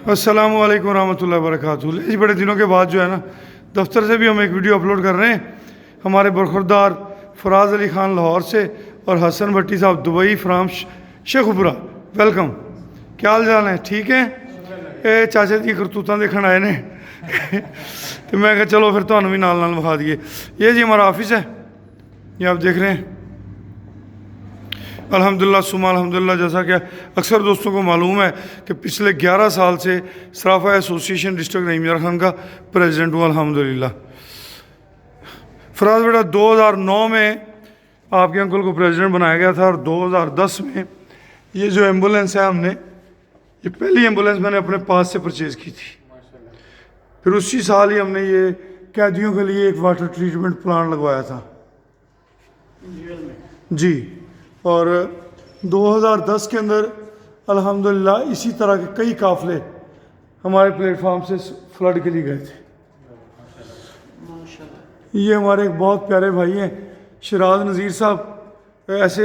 अस्सलाम वालेकुम रहमतुल्लाहि व बरकातुहू। इस बड़े दिनों के बाद जो है ना, दफ्तर से भी हम एक वीडियो अपलोड कर रहे हैं। हमारे बरखुरदार फराज अली ख़ान लाहौर से और हसन भट्टी साहब दुबई फ्राम शेखुपुरा। वेलकम, क्या हाल चाल है? ठीक है। ए चाचा जी करतूतां देखण आए ने तो मैं कहा चलो फिर तुहानू भी नाल नाल विखा दिए। ये जी हमारा ऑफिस है, ये आप देख रहे हैं। अल्हम्दुलिल्लाह सुमा अल्हम्दुलिल्लाह। जैसा कि अक्सर दोस्तों को मालूम है कि पिछले 11 साल से सराफा एसोसिएशन डिस्ट्रिक्ट रहीम यार खान का प्रेसिडेंट हूँ अल्हम्दुलिल्लाह। फराज बेटा 2009 में आपके अंकल को प्रेसिडेंट बनाया गया था और 2010 में ये जो एम्बुलेंस है हमने, ये पहली एम्बुलेंस मैंने अपने पास से परचेज़ की थी। फिर उसी साल ही हमने ये कैदियों के लिए एक वाटर ट्रीटमेंट प्लांट लगवाया था जी। और 2010 के अंदर अल्हम्दुलिल्लाह इसी तरह के कई काफ़िले हमारे प्लेटफार्म से फ्लड के लिए गए थे। ये हमारे एक बहुत प्यारे भाई हैं शिराज नज़ीर साहब, ऐसे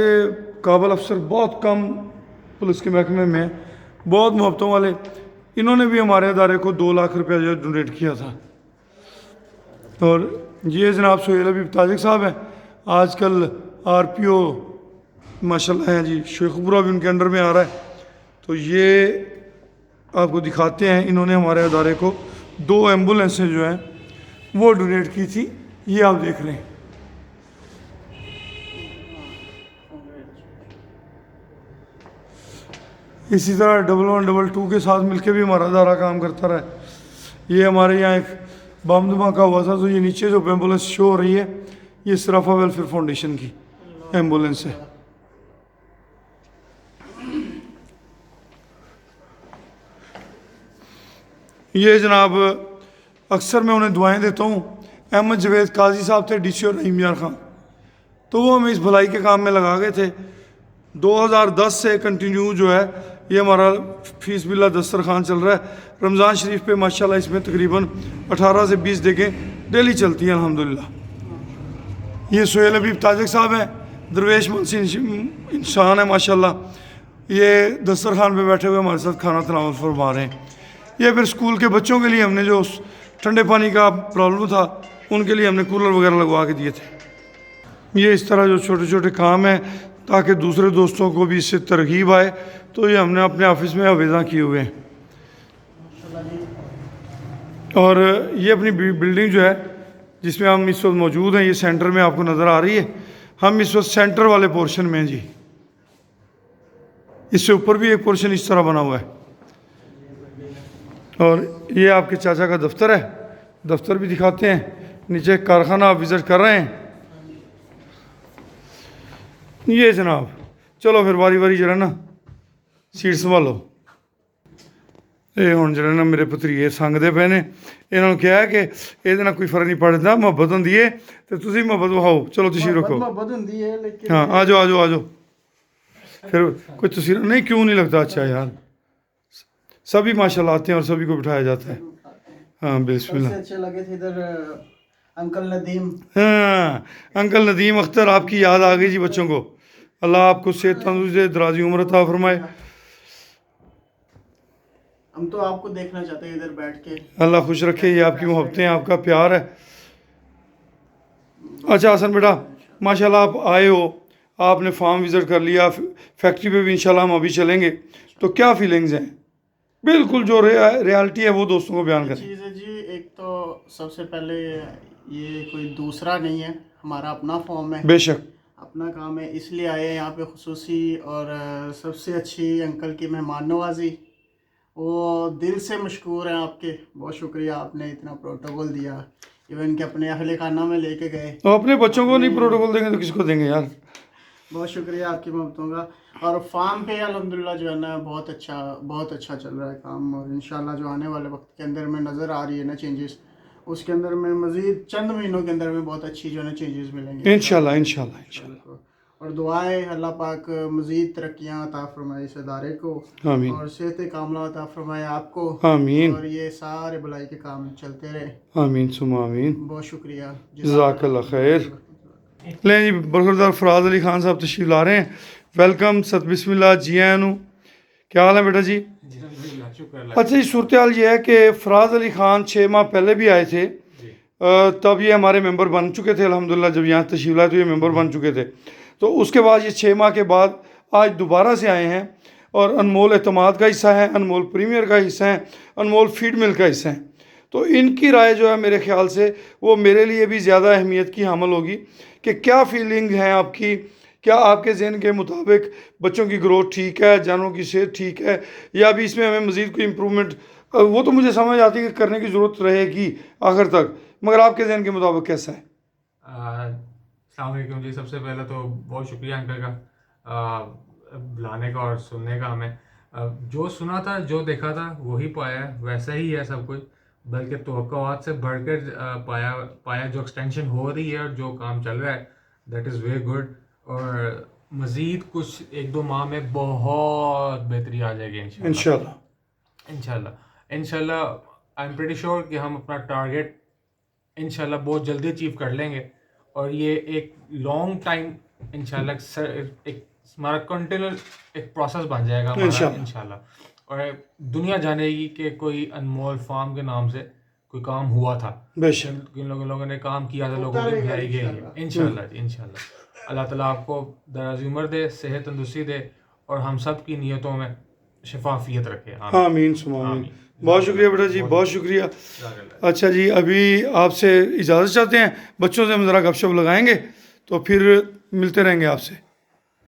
काबिल अफसर बहुत कम पुलिस के महकमे में, बहुत मोहब्बतों वाले। इन्होंने भी हमारे अदारे को 2 लाख रुपया जो डोनेट किया था। और ये जनाब सोहेल अबीब ताजिक साहब हैं, आजकल RPO माशाल्लाह हैं जी, शेखुपुरा भी उनके अंडर में आ रहा है। तो ये आपको दिखाते हैं, इन्होंने हमारे अदारे को 2 एम्बुलेंसें जो हैं वो डोनेट की थी। ये आप देख रहे हैं। इसी तरह 1122 के साथ मिलके भी हमारा अदारा काम करता रहा है। ये हमारे यहाँ एक बम धमाका हुआ था, तो ये नीचे जो एम्बुलेंस शो हो रही है ये सराफा वेलफेयर फाउंडेशन की एम्बुलेंस है। ये जनाब अक्सर मैं उन्हें दुआएं देता हूँ। अहमद जवेद काजी साहब थे DCO रहीम यार खान, तो वो हमें इस भलाई के काम में लगा गए थे। 2010 से कंटिन्यू जो है ये हमारा फीस बिल्ला दस्तरखान चल रहा है। रमज़ान शरीफ पे माशाल्लाह इसमें तकरीबन 18 से 20 देखें डेली चलती हैं अल्हम्दुलिल्लाह। ये सोहेल अबीब ताजिक साहब हैं, दरवेश मनसी इंसान है माशाल्लाह। ये दस्तरखान पे बैठे हुए हमारे साथ खाना तनावल फरमा रहे हैं। ये फिर स्कूल के बच्चों के लिए हमने जो ठंडे पानी का प्रॉब्लम था उनके लिए हमने कूलर वगैरह लगवा के दिए थे। ये इस तरह जो छोटे छोटे काम हैं ताकि दूसरे दोस्तों को भी इससे तरगीब आए, तो ये हमने अपने ऑफिस में आवेदन किए हुए हैं। और ये अपनी बिल्डिंग जो है जिसमें हम इस वक्त मौजूद हैं, ये सेंटर में आपको नज़र आ रही है। हम इस वक्त सेंटर वाले पोर्शन में हैं जी। इससे ऊपर भी एक पोर्शन इस तरह बना हुआ है। और ये आपके चाचा का दफ्तर है, दफ्तर भी दिखाते हैं। नीचे कारखाना आप विज़िट कर रहे हैं। ये जनाब चलो फिर वारी वारी जरा ना सीट संभालो। ये हुण जरा ना मेरे भतरीए संगदे पे ने, इन्होंने कहा है कि ਇਹਦੇ ਨਾਲ कोई फर्क नहीं पड़ता, मुहब्बत होंदी है तो तुसीं मुहब्बत विखाओ। चलो तुसीं रखो। हाँ आ जाओ आ जाओ आ जाओ। फिर कोई तुसीं नहीं, क्यों नहीं लगता अच्छा यार? सभी माशाल्लाह आते हैं और सभी को बिठाया जाता है। हाँ बिस्मिल्लाह। अच्छे लगे थे इधर अंकल नदीम। हाँ अंकल नदीम अख्तर, आपकी याद आ गई जी बच्चों को। अल्लाह आपको सेहत तंदुरुस्ती दराजी उम्र अता फरमाए। हम तो आपको देखना चाहते हैं इधर बैठ के। अल्लाह खुश रखे, ये आपकी मोहब्बतें आपका प्यार है। अच्छा हसन बेटा माशाल्लाह आप आए हो, आपने फार्म विज़िट कर लिया, फैक्ट्री पे भी इंशाल्लाह हम अभी चलेंगे, तो क्या फीलिंग्स हैं? बिल्कुल जो रियलिटी है वो दोस्तों को बयान करें। चीज़ है जी, एक तो सबसे पहले ये कोई दूसरा नहीं है, हमारा अपना फॉर्म है, बेशक अपना काम है, इसलिए आए हैं यहाँ पे खुसूसी। और सबसे अच्छी अंकल की मेहमान नवाजी, वो दिल से मशकूर हैं आपके। बहुत शुक्रिया, आपने इतना प्रोटोकॉल दिया, इवन कि अपने अहले खाना में लेके गए। तो अपने बच्चों को नहीं प्रोटोकॉल देंगे तो किसको देंगे यार? बहुत शुक्रिया आपकी मोहब्बतों का। और फार्म पे अल्हम्दुलिल्लाह जो है ना बहुत अच्छा चल रहा है काम। और इंशाल्लाह जो आने वाले वक्त के अंदर में नज़र आ रही है ना चेंजेस, उसके अंदर में मज़ीद चंद महीनों के अंदर में बहुत अच्छी जो है ना चेंजेस मिलेंगे इंशाल्लाह इंशाल्लाह इंशाल्लाह। और दुआएं अल्लाह पाक मज़ीद तरक्कियाँ अता फरमाए इस अदारे को, आमीन और सेहत कामला अता फरमाए आपको, आमीन और ये सारे भलाई के काम चलते रहे। आमीन सुमा आमीन। बहुत शुक्रिया, जज़ाकल्लाह खैर। लें जी बरखुरदार फराज अली खान साहब तशरीफ ला रहे हैं। वेलकम, सत बिस्मिल्लाह, जी आयां नू। क्या हाल है बेटा जी? शुक्र अल्लाह अच्छा जी, सूरत हाल ये है कि फराज अली ख़ान 6 माह पहले भी आए थे, जी। तब ये हमारे मेंबर बन चुके थे अल्हम्दुलिल्लाह। जब यहाँ तशरीफ़ लाए तो ये मेंबर बन चुके थे। तो उसके बाद ये 6 माह के बाद आज दोबारा से आए हैं और अनमोल एतमाद का हिस्सा है, अनमोल प्रीमियर का हिस्सा है, अनमोल फीड मिल का हिस्सा है। तो इनकी राय जो है मेरे ख्याल से वो मेरे लिए भी ज़्यादा अहमियत की हामिल होगी कि क्या फीलिंग है आपकी, क्या आपके जहन के मुताबिक बच्चों की ग्रोथ ठीक है, जानवरों की सेहत ठीक है, या अभी इसमें हमें मज़ीद कोई इम्प्रूवमेंट, वो तो मुझे समझ आती है कि करने की ज़रूरत रहेगी आखिर तक, मगर आपके जहन के मुताबिक कैसा है? अस्सलाम वालेकुम जी। सबसे पहले तो बहुत शुक्रिया अंकल का बुलाने का और सुनने का। हमें जो सुना था, जो देखा था वही पाया है, वैसा ही है सब कुछ, बल्कि तवक्कुआत से बढ़कर पाया जो एक्सटेंशन हो रही है और जो काम चल रहा है, दैट इज़ वेरी गुड। और मज़ीद कुछ 1-2 माह में बहुत बेहतरी आ जाएगी इंशाल्लाह। इंशाल्लाह। इंशाल्लाह इंशाल्लाह आई एम प्रीटी श्योर कि हम अपना टारगेट इंशाल्लाह बहुत जल्दी अचीव कर लेंगे। और ये एक लॉन्ग टाइम इंशाल्लाह एक हमारा कंटिन्यूअल एक प्रोसेस बन जाएगा हमारा इंशाल्लाह। इंशाल्लाह। और दुनिया जानेगी कि कोई अनमोल फार्म के नाम से कोई काम हुआ था, बेशक। किन लोगों ने काम किया था, लोगों होता की रहेगा भलाई गई इंशाल्लाह। है इंशाल्लाह जी इंशाल्लाह। अल्लाह ताला आपको दराज़ी उम्र दे, सेहत तंदुरुस्ती दे और हम सब की नीयतों में शफाफियत रखे। आमीन सुमा आमीन। बहुत शुक्रिया बेटा जी, बहुत शुक्रिया। आमीन। अच्छा जी, अभी आपसे इजाज़त चाहते हैं, बच्चों से हम ज़रा गपशप लगाएंगे तो फिर मिलते रहेंगे आपसे।